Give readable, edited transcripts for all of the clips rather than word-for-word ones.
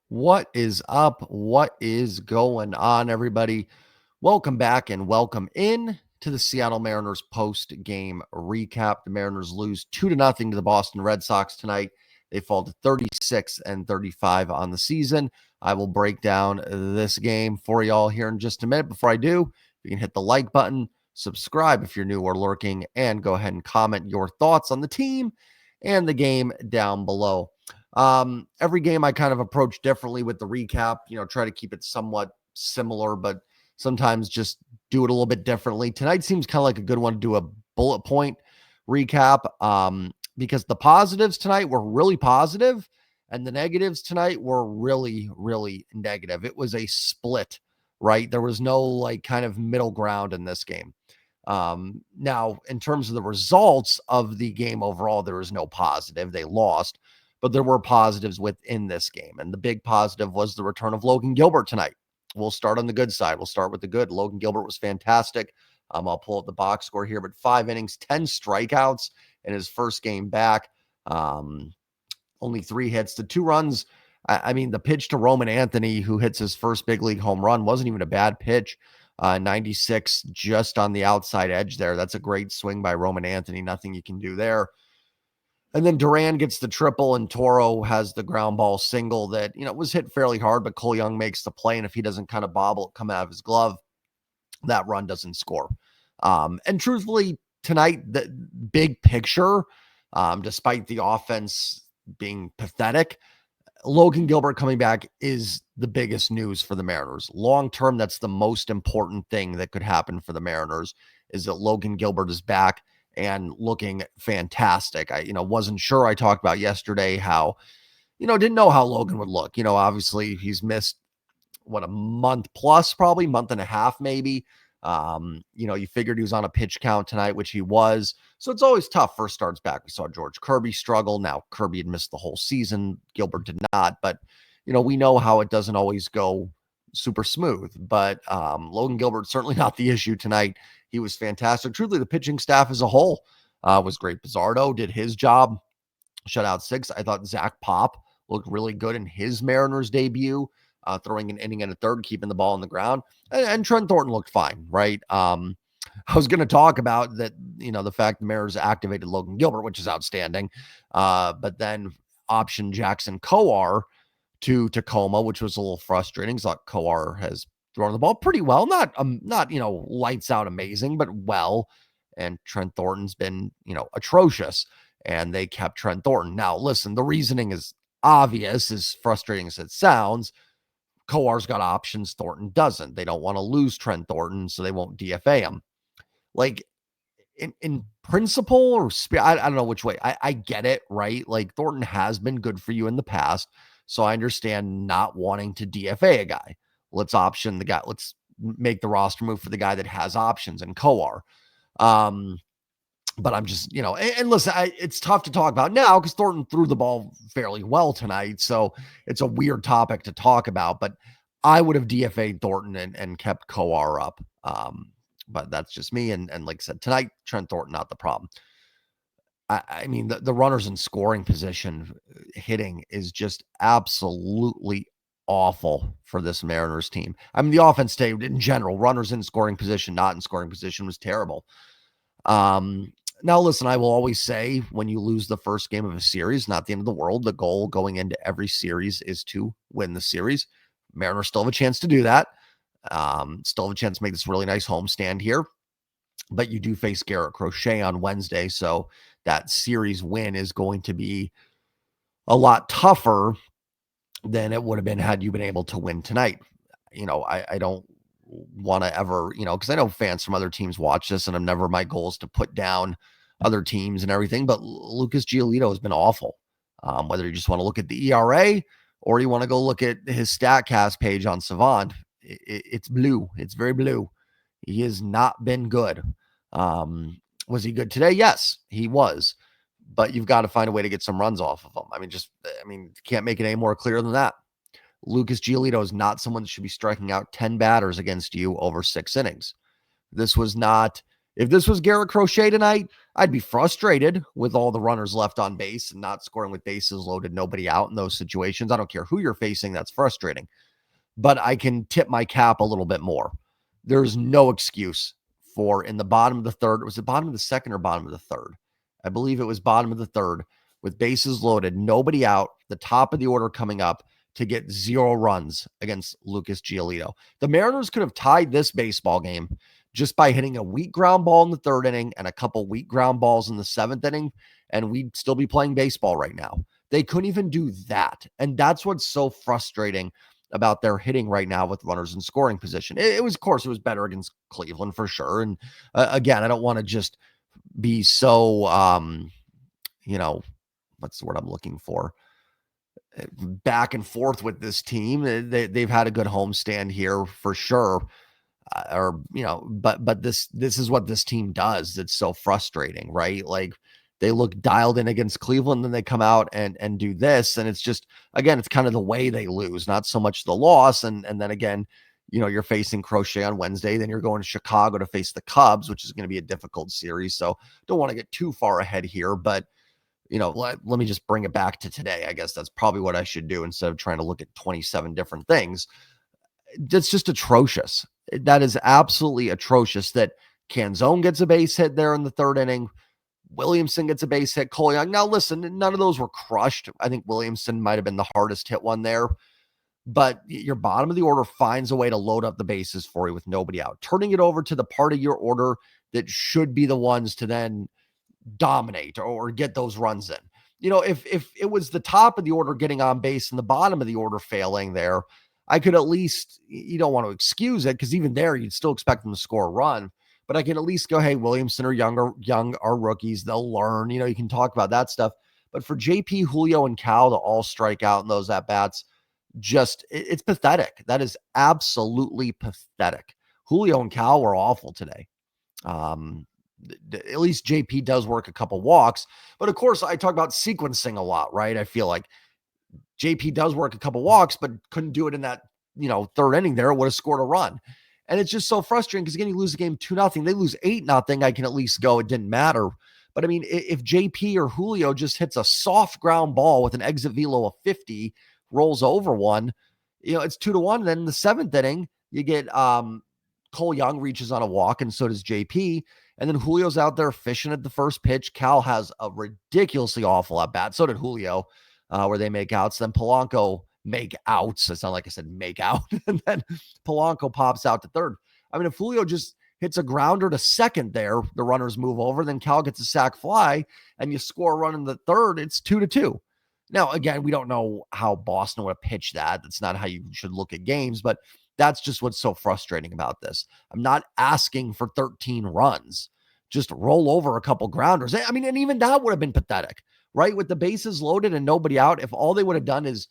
What is up? What is going on, everybody? Welcome back and welcome in to the Seattle Mariners post-game recap. The Mariners lose 2-0 to the Boston Red Sox tonight. They fall to 36-35 on the season. I will break down this game for y'all here in just a minute. Before I do, you can hit the like button, subscribe if you're new or lurking, and go ahead and comment your thoughts on the team and the game down below. Every game I kind of approach differently with the recap, try to keep it somewhat similar, but sometimes just do it a little bit differently. Tonight seems kind of like a good one to do a bullet point recap because the positives tonight were really positive and the negatives tonight were really, really negative. It was a split, right? There was no like kind of middle ground in this game. Now, in terms of the results of the game overall, there was no positive. They lost, but there were positives within this game. And the big positive was the return of Logan Gilbert tonight. We'll start on the good side. We'll start with the good. Logan Gilbert was fantastic. I'll pull up the box score here, but 5 innings, 10 strikeouts in his first game back. Only 3 hits to 2 runs. I mean, the pitch to Roman Anthony, who hits his first big league home run, wasn't even a bad pitch. 96 just on the outside edge there. That's a great swing by Roman Anthony. Nothing you can do there. And then Duran gets the triple and Toro has the ground ball single that, was hit fairly hard, but Cole Young makes the play. And if he doesn't kind of bobble it come out of his glove, that run doesn't score. And truthfully, tonight, the big picture, despite the offense being pathetic, Logan Gilbert coming back is the biggest news for the Mariners. Long term, that's the most important thing that could happen for the Mariners is that Logan Gilbert is back and looking fantastic. I, wasn't sure. I talked about yesterday how, didn't know how Logan would look. Obviously he's missed a month plus, probably month and a half, maybe. You figured he was on a pitch count tonight, which he was. So it's always tough first starts back. We saw George Kirby struggle. Now Kirby had missed the whole season. Gilbert did not, but we know how it doesn't always go super smooth, but Logan Gilbert certainly not the issue tonight. He was fantastic. Truly, the pitching staff as a whole was great. Pizzardo did his job, shut out 6. I thought Zach Pop looked really good in his Mariners debut, throwing an inning and a third, keeping the ball on the ground. And Trent Thornton looked fine, right? I was going to talk about that, the fact the Mariners activated Logan Gilbert, which is outstanding, but then optioned Jackson Kowar to Tacoma, which was a little frustrating. I thought Kowar has thrown the ball pretty well, not lights out amazing, but well. And Trent Thornton's been atrocious, and they kept Trent Thornton. Now, listen, the reasoning is obvious, as frustrating as it sounds. Kowar's got options, Thornton doesn't. They don't want to lose Trent Thornton, so they won't DFA him. Like in principle or I don't know which way. I get it, right? Like Thornton has been good for you in the past. So I understand not wanting to DFA a guy. Let's option the guy. Let's make the roster move for the guy that has options and Kowar. But I'm just, and listen, it's tough to talk about now because Thornton threw the ball fairly well tonight. So it's a weird topic to talk about, but I would have DFA'd Thornton and kept Kowar up. But that's just me. And like I said, tonight, Trent Thornton, not the problem. I mean, the runners in scoring position hitting is just absolutely awful for this Mariners team. I mean, the offense today in general, runners in scoring position, not in scoring position, was terrible. Now, listen, I will always say when you lose the first game of a series, not the end of the world. The goal going into every series is to win the series. Mariners still have a chance to do that. Still have a chance to make this really nice homestand here. But you do face Garrett Crochet on Wednesday, so that series win is going to be a lot tougher than it would have been had you been able to win tonight. I don't want to ever, because I know fans from other teams watch this, and I'm never my goal is to put down other teams and everything, but Lucas Giolito has been awful. Whether you just want to look at the ERA or you want to go look at his StatCast page on Savant, it's blue. It's very blue. He has not been good. Was he good today? Yes, he was. But you've got to find a way to get some runs off of him. Can't make it any more clear than that. Lucas Giolito is not someone that should be striking out 10 batters against you over 6 innings. This was not, If this was Garrett Crochet tonight, I'd be frustrated with all the runners left on base and not scoring with bases loaded, nobody out in those situations. I don't care who you're facing, that's frustrating. But I can tip my cap a little bit more. There's no excuse for in the bottom of the third. Was it bottom of the second or bottom of the third? I believe it was bottom of the third with bases loaded, nobody out, the top of the order coming up to get 0 runs against Lucas Giolito. The Mariners could have tied this baseball game just by hitting a weak ground ball in the third inning and a couple weak ground balls in the 7th inning, and we'd still be playing baseball right now. They couldn't even do that. And that's what's so frustrating about their hitting right now with runners in scoring position. It was, of course, it was better against Cleveland for sure. And again, I don't want to just be so, what's the word I'm looking for? Back and forth with this team. They've had a good homestand here for sure. But this is what this team does. It's so frustrating, right? Like they look dialed in against Cleveland, then they come out and do this. And it's just, again, it's kind of the way they lose, not so much the loss. And then again, you're facing Crochet on Wednesday, then you're going to Chicago to face the Cubs, which is going to be a difficult series. So don't want to get too far ahead here, but let me just bring it back to today. I guess that's probably what I should do instead of trying to look at 27 different things. That's just atrocious. That is absolutely atrocious that Canzone gets a base hit there in the 3rd inning. Williamson gets a base hit. Cole Young. Now, listen, none of those were crushed. I think Williamson might have been the hardest hit one there. But your bottom of the order finds a way to load up the bases for you with nobody out, turning it over to the part of your order that should be the ones to then dominate or get those runs in. If it was the top of the order getting on base and the bottom of the order failing there, I could at least, you don't want to excuse it because even there, you'd still expect them to score a run. But I can at least go, hey, Williamson or Young are rookies. They'll learn. You can talk about that stuff. But for JP, Julio, and Cal to all strike out in those at-bats, it's pathetic. That is absolutely pathetic. Julio and Cal were awful today. At least JP does work a couple walks. But of course, I talk about sequencing a lot, right? I feel like JP does work a couple walks, but couldn't do it in that, 3rd inning there. It would have scored a run. And it's just so frustrating because again, you lose the game 2-0. They lose 8-0. I can at least go, it didn't matter. But I mean, if JP or Julio just hits a soft ground ball with an exit velo of 50, rolls over one, it's 2-1. Then in the 7th inning, you get Cole Young reaches on a walk, and so does JP. And then Julio's out there fishing at the first pitch. Cal has a ridiculously awful at bat. So did Julio, where they make outs. Then Polanco make outs. It's not like I said make out. And then Polanco pops out to 3rd. I mean, if Julio just hits a grounder to 2nd there, the runners move over. Then Cal gets a sac fly, and you score a run in the 3rd. It's 2-2. Now, again, we don't know how Boston would have pitched that. That's not how you should look at games, but that's just what's so frustrating about this. I'm not asking for 13 runs. Just roll over a couple grounders. I mean, and even that would have been pathetic, right? With the bases loaded and nobody out, if all they would have done is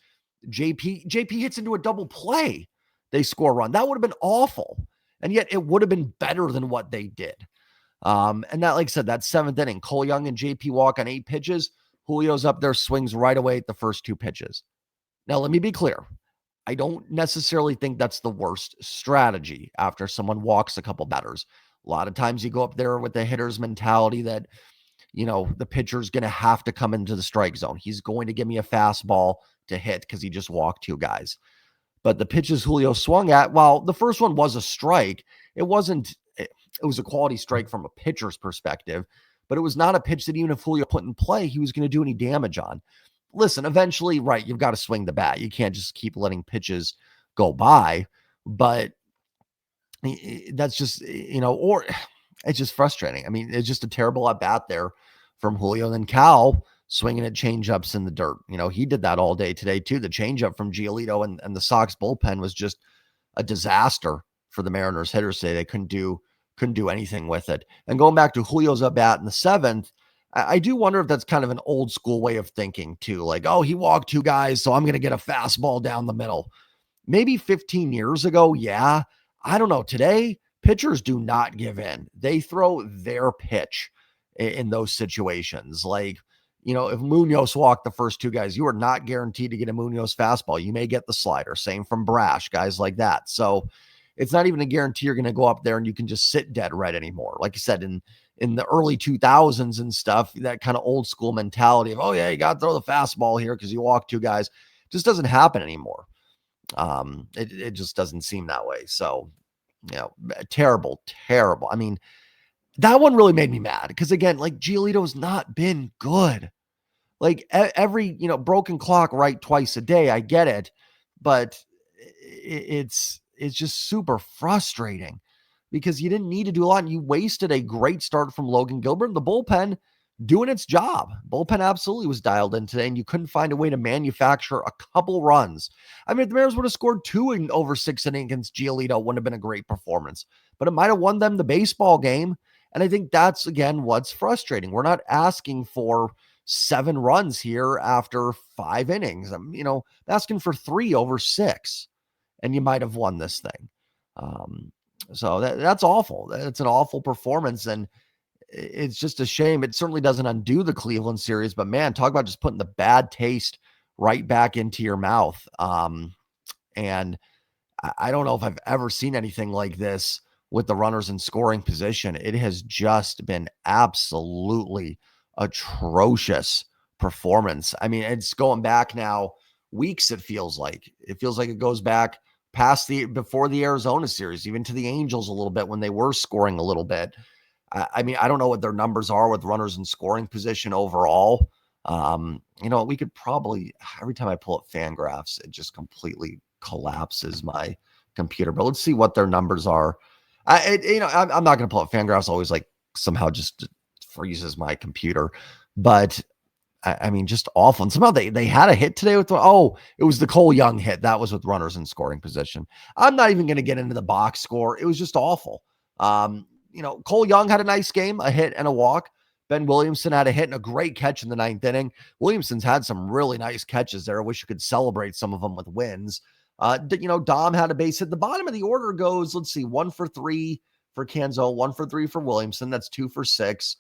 JP hits into a double play, they score a run. That would have been awful. And yet it would have been better than what they did. And that, like I said, that 7th inning, Cole Young and JP walk on 8 pitches. Julio's up there, swings right away at the first 2 pitches. Now, let me be clear. I don't necessarily think that's the worst strategy after someone walks a couple batters. A lot of times you go up there with the hitter's mentality that, the pitcher's going to have to come into the strike zone. He's going to give me a fastball to hit because he just walked 2 guys. But the pitches Julio swung at, while the first one was a strike, it was a quality strike from a pitcher's perspective, but it was not a pitch that even if Julio put in play, he was going to do any damage on. Listen, eventually, right, you've got to swing the bat. You can't just keep letting pitches go by, but that's just, or it's just frustrating. I mean, it's just a terrible at bat there from Julio. Then Cal swinging at changeups in the dirt. He did that all day today too. The changeup from Giolito and the Sox bullpen was just a disaster for the Mariners hitters today. They couldn't do anything with it. And going back to Julio's at bat in the 7th, I do wonder if that's kind of an old school way of thinking too. Like, oh, he walked 2 guys, so I'm going to get a fastball down the middle. Maybe 15 years ago, yeah. I don't know. Today, pitchers do not give in. They throw their pitch in those situations. Like, if Munoz walked the first 2 guys, you are not guaranteed to get a Munoz fastball. You may get the slider. Same from Brash, guys like that. So it's not even a guarantee you're going to go up there and you can just sit dead right anymore. Like I said, in the early 2000s and stuff, that kind of old school mentality of, oh yeah, you got to throw the fastball here because you walk two guys, just doesn't happen anymore. It just doesn't seem that way. So, terrible, terrible. I mean, that one really made me mad because, again, like, Giolito's not been good. Like, every, broken clock right twice a day, I get it, but it's just super frustrating because you didn't need to do a lot and you wasted a great start from Logan Gilbert and the bullpen doing its job. Bullpen absolutely was dialed in today, and you couldn't find a way to manufacture a couple runs. I mean, if the Mariners would have scored 2 in over 6 innings against Giolito, it wouldn't have been a great performance, but it might have won them the baseball game. And I think that's, again, what's frustrating. We're not asking for 7 runs here after 5 innings. I'm, asking for 3 over 6, and you might have won this thing. So that's awful. That's an awful performance, and it's just a shame. It certainly doesn't undo the Cleveland series, but man, talk about just putting the bad taste right back into your mouth. And I don't know if I've ever seen anything like this with the runners in scoring position. It has just been absolutely atrocious performance. I mean, it's going back now weeks. It feels like it goes back past before the Arizona series, even to the Angels a little bit when they were scoring a little bit. I mean, I don't know what their numbers are with runners in scoring position overall. We could probably, every time I pull up Fangraphs, it just completely collapses my computer. But let's see what their numbers are. I'm not going to pull up Fangraphs. Always like somehow just freezes my computer. But I mean, just awful. And somehow they had a hit today with it was the Cole Young hit. That was with runners in scoring position. I'm not even going to get into the box score. It was just awful. Cole Young had a nice game, a hit and a walk. Ben Williamson had a hit and a great catch in the 9th inning. Williamson's had some really nice catches there. I wish you could celebrate some of them with wins. Dom had a base hit. The bottom of the order goes, let's see, 1 for 3 for Canzo, 1 for 3 for Williamson. That's 2 for 6.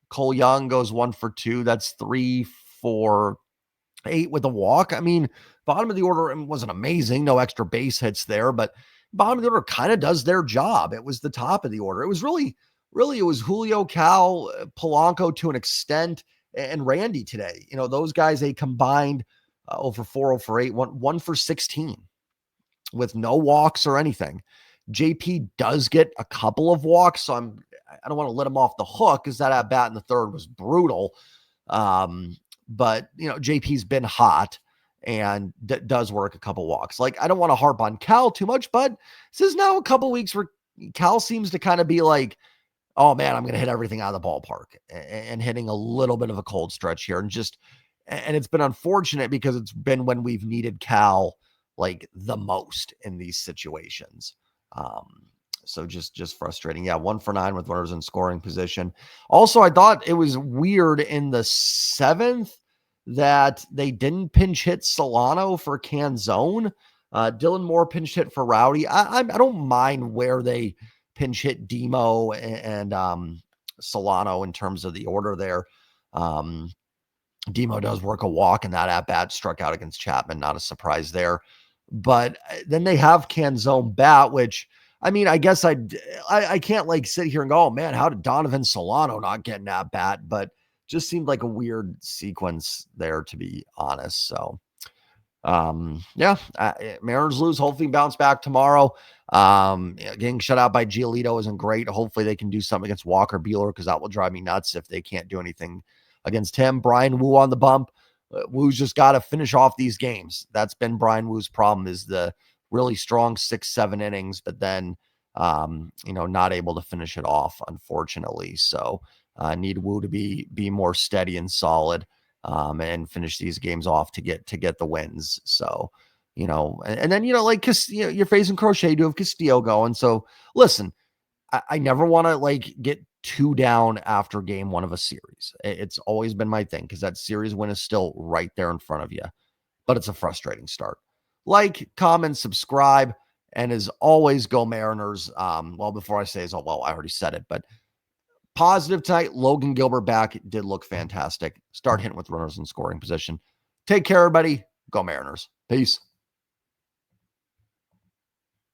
Cole Young goes 1 for 2. That's 3 for 8 with a walk. I mean, bottom of the order wasn't amazing. No extra base hits there, but bottom of the order kind of does their job. It was the top of the order. It was really, it was Julio, Cal, Polanco to an extent, and Randy today. Those guys, they combined over 4 for 8, 1 for 16 with no walks or anything. JP does get a couple of walks, so I don't want to let him off the hook because that at bat in the 3rd was brutal. But JP's been hot and does work a couple walks. Like, I don't want to harp on Cal too much, but this is now a couple weeks where Cal seems to kind of be like, oh man, I'm going to hit everything out of the ballpark, and hitting a little bit of a cold stretch here. And it's been unfortunate because it's been when we've needed Cal like the most in these situations. So just frustrating. Yeah, 1 for 9 with runners in scoring position. Also, I thought it was weird in the 7th that they didn't pinch hit Solano for Canzone. Dylan Moore pinch hit for Rowdy. I don't mind where they pinch hit Demo and Solano in terms of the order there. Demo does work a walk, and that at bat struck out against Chapman. Not a surprise there. But then they have Canzone bat, which, I mean, I guess I can't like sit here and go, oh man, how did Donovan Solano not get an at bat? But just seemed like a weird sequence there, to be honest. So, Mariners lose. Hopefully bounce back tomorrow. Getting shut out by Giolito isn't great. Hopefully they can do something against Walker Buehler, because that will drive me nuts if they can't do anything against him. Brian Wu on the bump. Wu's just got to finish off these games. That's been Brian Wu's problem, is the really strong 6-7 innings, but then, not able to finish it off, unfortunately. So need Wu to be more steady and solid, and finish these games off to get the wins. So, and then, like, you're facing Crochet, you do have Castillo going. So listen, I never want to like get too down after game 1 of a series. It's always been my thing, because that series win is still right there in front of you, but it's a frustrating start. Like, comment, subscribe, and as always, go Mariners. Before I say I already said it, but positive tonight. Logan Gilbert back, did look fantastic. Start hitting with runners in scoring position. Take care, everybody. Go Mariners. Peace.